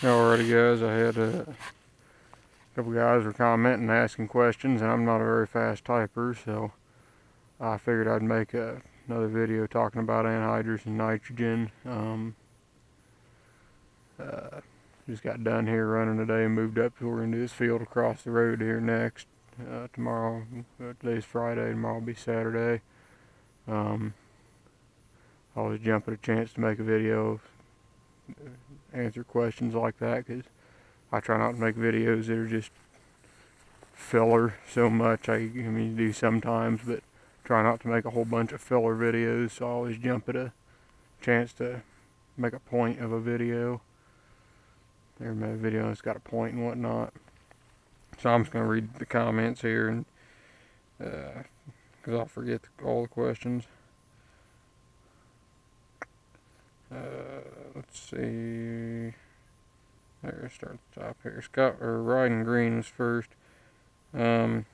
Alrighty guys, I had a couple guys were commenting and asking questions, and I'm not a very fast typer, so I figured I'd make another video talking about anhydrous and nitrogen. Uh, just got done here running today and moved up. We're into this field across the road here next. Tomorrow, today's Friday, tomorrow will be Saturday. I always jump at a chance to make a video, answer questions like that, because I try not to make videos that are just filler so much. I mean, do sometimes, but try not to make a whole bunch of filler videos, so I always jump at a chance to make a point of a video. There's my video that's got a point and whatnot. So I'm just going to read the comments here, and because I'll forget all the questions. Let's see. There, start at the top here. Scott or Riding Green was first. One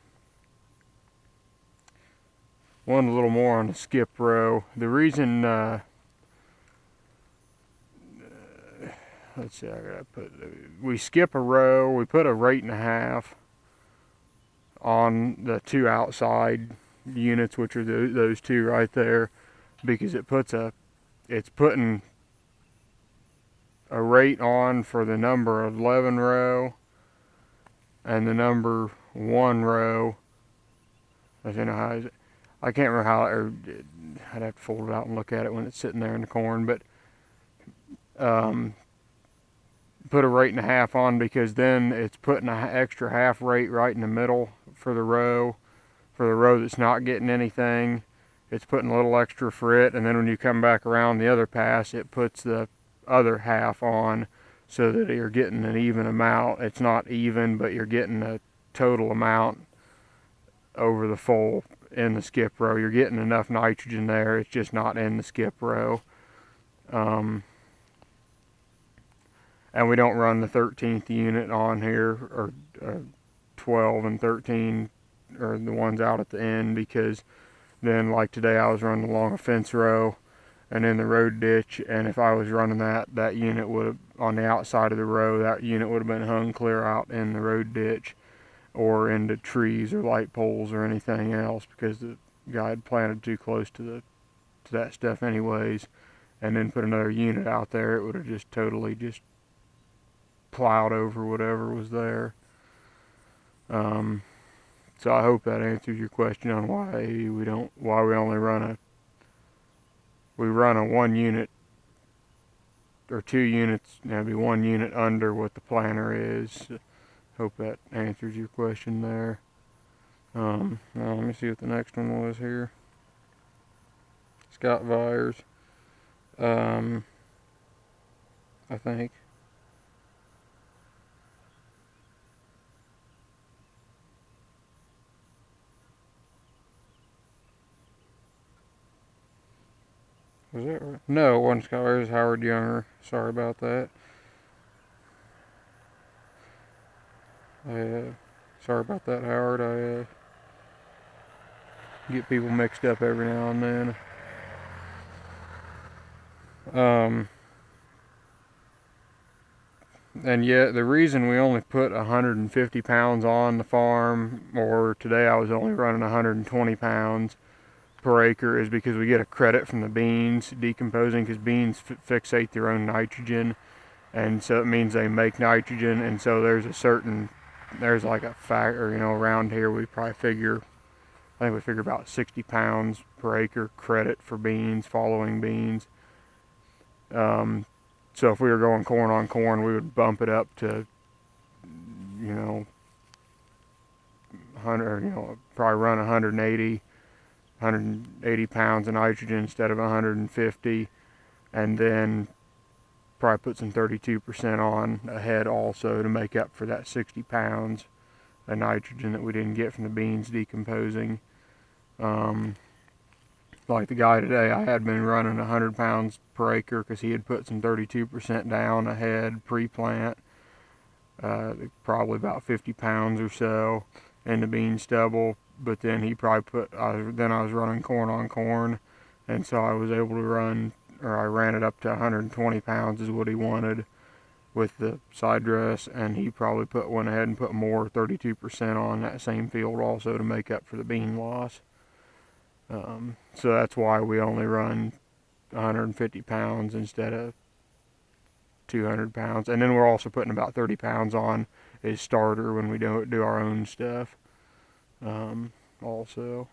a little more on the skip row. The reason, let's see, I gotta put, we skip a row, we put a rate and a half on the two outside units, which are those two right there, because it's putting a rate on for the number 11 row and the number 1 row. I don't know how is it. I can't remember how, or I'd have to fold it out and look at it when it's sitting there in the corn, but put a rate and a half on, because then it's putting an extra half rate right in the middle for the row that's not getting anything. It's putting a little extra for it, and then when you come back around the other pass, it puts the other half on, so that you're getting an even amount. It's not even, but you're getting a total amount over the full in the skip row. You're getting enough nitrogen there, it's just not in the skip row. And we don't run the 13th unit on here, or 12 and 13, or the ones out at the end, because then, like today, I was running along a fence row and in the road ditch, and if I was running that unit would have, on the outside of the row, that unit would have been hung clear out in the road ditch or into trees or light poles or anything else, because the guy had planted too close to that stuff anyways, and then put another unit out there, it would have just totally just plowed over whatever was there. So I hope that answers your question on why we only run a 1 unit or 2 units. That'd be 1 unit under what the planner is. Hope that answers your question there. Now let me see what the next one was here. Scott Vyers, I think. Was that right? No, it wasn't Scott Vyers, it was Howard Younger. Sorry about that. Sorry about that, Howard. I get people mixed up every now and then. And yet the reason we only put 150 pounds on the farm, or today I was only running 120 pounds per acre, is because we get a credit from the beans decomposing, because beans fixate their own nitrogen, and so it means they make nitrogen. And so there's like a factor, around here we probably figure, I think we figure about 60 pounds per acre credit for beans, following beans. So if we were going corn on corn, we would bump it up to, 100, probably run 180 pounds of nitrogen instead of 150, and then probably put some 32% on ahead also to make up for that 60 pounds of nitrogen that we didn't get from the beans decomposing. Like the guy today, I had been running 100 pounds per acre because he had put some 32% down ahead pre-plant, probably about 50 pounds or so in the bean stubble. But then he probably then I was running corn on corn, and so I was able to I ran it up to 120 pounds is what he wanted, with the side dress, and he probably went ahead and put more 32% on that same field also to make up for the bean loss. So that's why we only run 150 pounds instead of 200 pounds. And then we're also putting about 30 pounds on as starter when we do our own stuff. Also.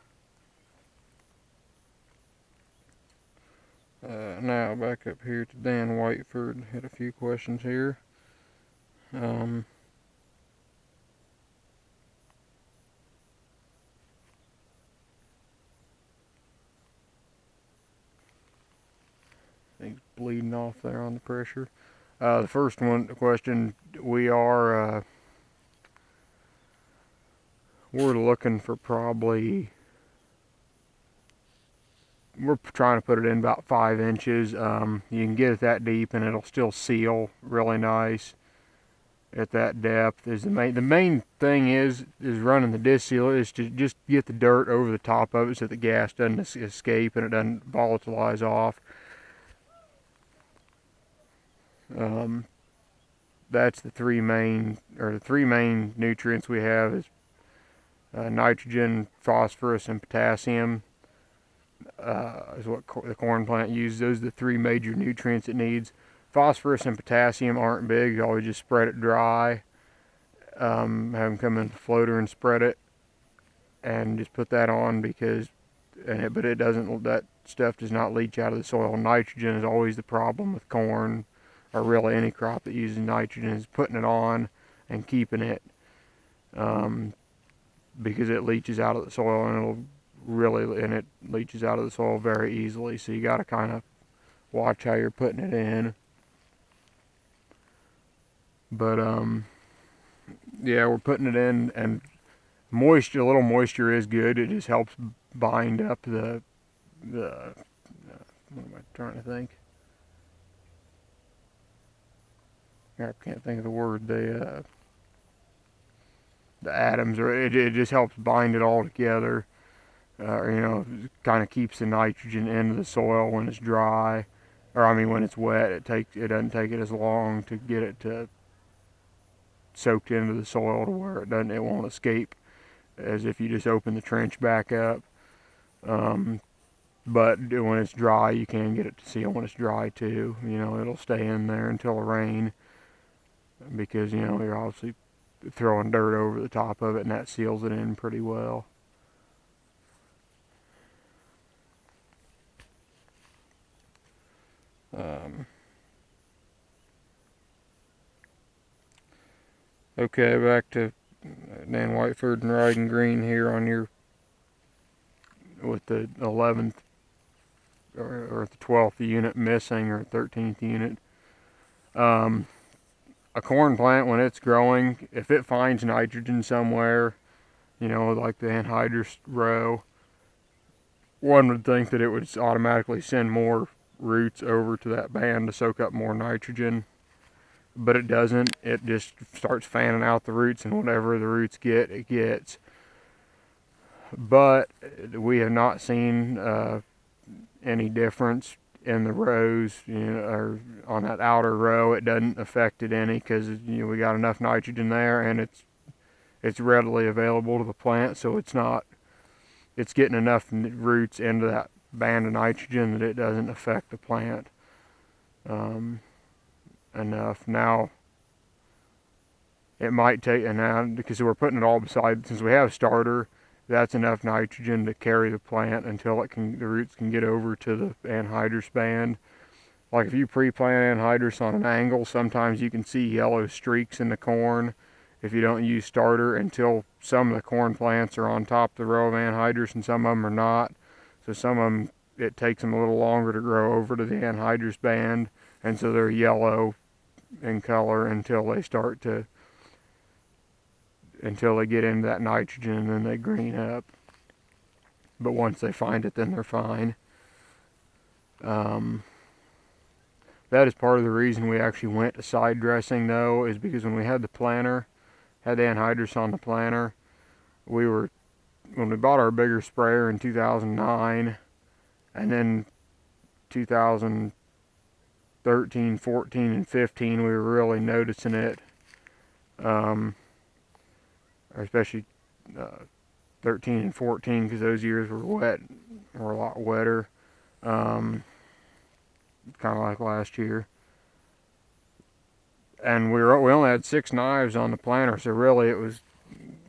Now back up here to Dan Whiteford. Had a few questions here. I think it's bleeding off there on the pressure. The first question, we're looking for we're trying to put it in about 5 inches. You can get it that deep and it'll still seal really nice at that depth. The main thing is running the disc sealer is to just get the dirt over the top of it so the gas doesn't escape and it doesn't volatilize off. That's the three main nutrients we have is nitrogen, phosphorus, and potassium. Is what the corn plant uses. Those are the 3 major nutrients it needs. Phosphorus and potassium aren't big. You always just spread it dry. Have them come in the floater and spread it, and just put that on but it doesn't. That stuff does not leach out of the soil. Nitrogen is always the problem with corn, or really any crop that uses nitrogen, is putting it on and keeping it, because it leaches out of the soil and it leaches out of the soil very easily. So you got to kind of watch how you're putting it in. But yeah, we're putting it in, and a little moisture is good. It just helps bind up the what am I trying to think? I can't think of the word. The atoms, or it just helps bind it all together. Kind of keeps the nitrogen into the soil when it's dry, when it's wet. It doesn't take it as long to get it to soaked into the soil to where it won't escape, as if you just open the trench back up. But when it's dry, you can get it to seal when it's dry too. It'll stay in there until the rain, because you're obviously throwing dirt over the top of it, and that seals it in pretty well. Okay, back to Dan Whiteford and Riding Green here with the 11th or the 12th unit missing, or 13th unit. A corn plant, when it's growing, if it finds nitrogen somewhere, like the anhydrous row, one would think that it would automatically send more roots over to that band to soak up more nitrogen. But it doesn't. It just starts fanning out the roots, and whatever the roots get, it gets. But we have not seen any difference in the rows, or on that outer row. It doesn't affect it any, because we got enough nitrogen there, and it's readily available to the plant, so it's getting enough roots into that band of nitrogen that it doesn't affect the plant enough. Now, it might take, and now, because we're putting it all beside, since we have starter, that's enough nitrogen to carry the plant until the roots can get over to the anhydrous band. Like if you pre-plant anhydrous on an angle, sometimes you can see yellow streaks in the corn if you don't use starter, until some of the corn plants are on top of the row of anhydrous and some of them are not. So some of them, it takes them a little longer to grow over to the anhydrous band, and so they're yellow in color until they get into that nitrogen, and then they green up. But once they find it, then they're fine. That is part of the reason we actually went to side dressing, though, is because when we had the planter, had the anhydrous on the planter, when we bought our bigger sprayer in 2009, and then 2010 13, 14, and 15, we were really noticing it. Especially 13 and 14, because those years were a lot wetter. Kind of like last year. And we only had 6 knives on the planter, so really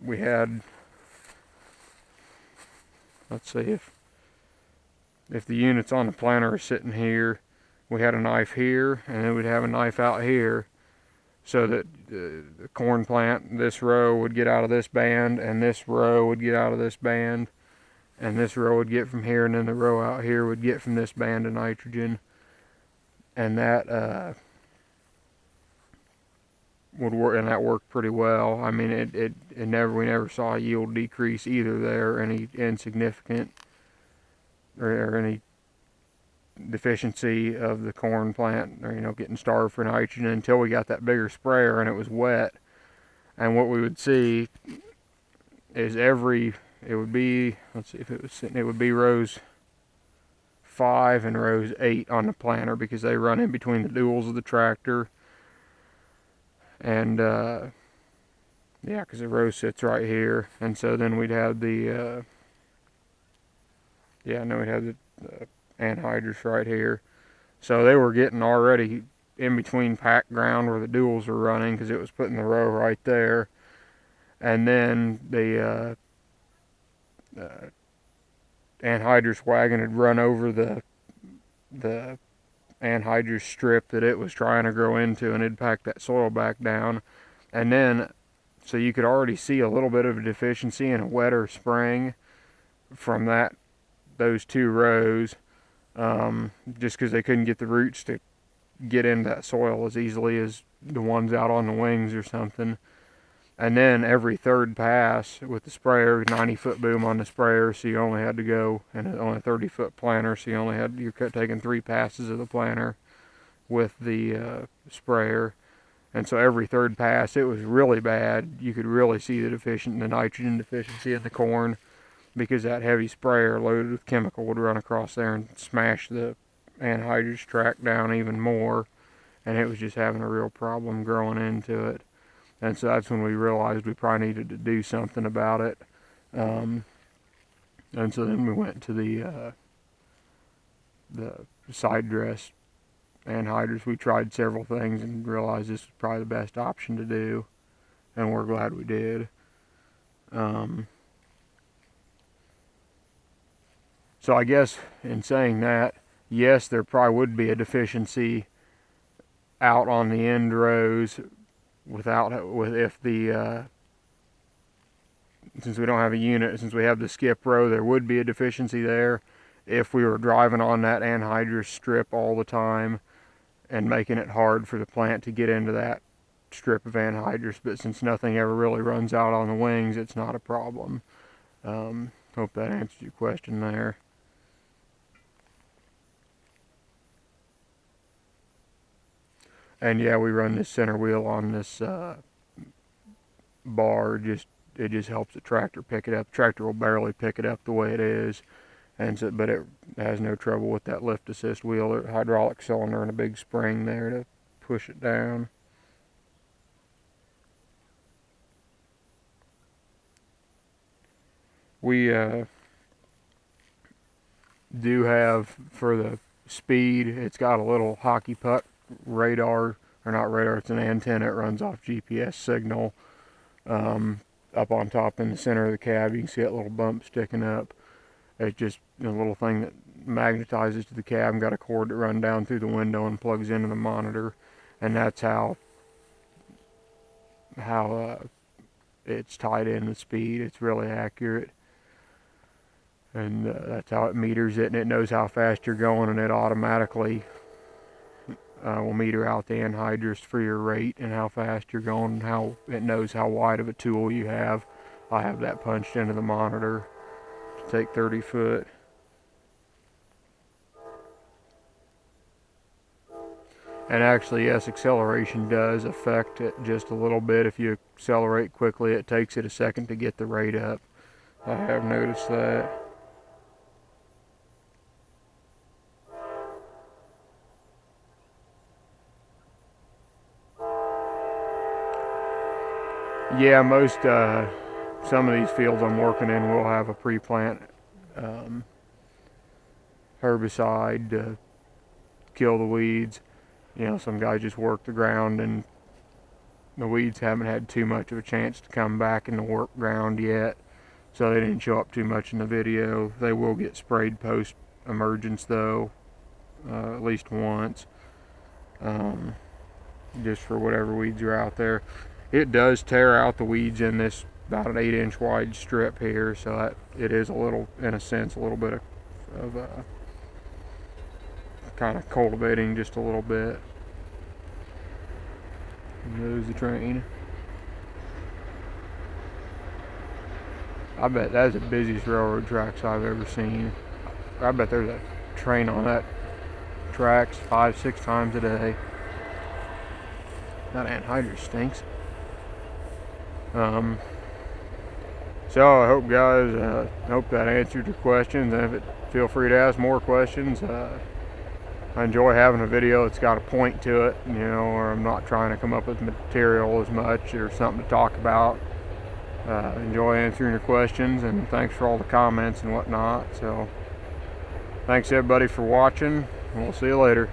we had, let's see, if the units on the planter are sitting here, we had a knife here, and then we'd have a knife out here, so that the corn plant, this row would get out of this band, and this row would get out of this band, and this row would get from here, and then the row out here would get from this band of nitrogen. And that would work, and that worked pretty well. I mean, we never saw a yield decrease either there, any insignificant or any deficiency of the corn plant, or getting starved for nitrogen, until we got that bigger sprayer and it was wet. And what we would see is it would be, let's see if it was sitting, it would be rows 5 and rows 8 on the planter, because they run in between the duals of the tractor. And yeah, because the row sits right here, and so then we'd have the anhydrous right here. So they were getting already in between pack ground where the duals were running, because it was putting the row right there. And then the anhydrous wagon had run over the anhydrous strip that it was trying to grow into, and it'd pack that soil back down. And then, so you could already see a little bit of a deficiency in a wetter spring from those 2 rows, just because they couldn't get the roots to get into that soil as easily as the ones out on the wings or something. And then every 3rd pass with the sprayer, 90-foot boom on the sprayer, so you only had to go, and on a 30-foot planter, so you're taking 3 passes of the planter with the sprayer. And so every 3rd pass, it was really bad. You could really see the nitrogen deficiency in the corn, because that heavy sprayer loaded with chemical would run across there and smash the anhydrous tract down even more, and it was just having a real problem growing into it. And so that's when we realized we probably needed to do something about it. And so then we went to the side dress anhydrous. We tried several things and realized this was probably the best option to do, and we're glad we did. So I guess in saying that, yes, there probably would be a deficiency out on the end rows since we don't have a unit, since we have the skip row, there would be a deficiency there if we were driving on that anhydrous strip all the time and making it hard for the plant to get into that strip of anhydrous. But since nothing ever really runs out on the wings, it's not a problem. Hope that answers your question there. And yeah, we run this center wheel on this bar. It just helps the tractor pick it up. The tractor will barely pick it up the way it is, and so, but it has no trouble with that lift assist wheel, or hydraulic cylinder, and a big spring there to push it down. We do have, for the speed, it's got a little hockey puck radar, or not radar, it's an antenna. It runs off GPS signal. Up on top in the center of the cab, you can see that little bump sticking up. It's just a little thing that magnetizes to the cab, and got a cord that runs down through the window and plugs into the monitor, and that's how it's tied in the speed. It's really accurate, and that's how it meters it, and it knows how fast you're going, and it automatically will meter out the anhydrous for your rate and how fast you're going, and how it knows how wide of a tool you have. I have that punched into the monitor to take 30 foot. And actually, yes, acceleration does affect it just a little bit. If you accelerate quickly, it takes it a second to get the rate up. I have noticed that. Yeah, most some of these fields I'm working in will have a pre-plant herbicide to kill the weeds. You know, some guys just work the ground and the weeds haven't had too much of a chance to come back in the work ground yet, so they didn't show up too much in the video. They will get sprayed post emergence though, at least once, just for whatever weeds are out there. It does tear out the weeds in this about an 8-inch wide strip here, so that it is a little, in a sense, a little bit of kind of cultivating just a little bit. And there's the train. I bet that's the busiest railroad tracks I've ever seen. I bet there's a train on that tracks 5-6 times a day. That anhydrous stinks. So I hope, guys, hope that answered your questions. And feel free to ask more questions. I enjoy having a video that's got a point to it, you know, or I'm not trying to come up with material as much or something to talk about. Enjoy answering your questions, and thanks for all the comments and whatnot. So thanks everybody for watching, and we'll see you later.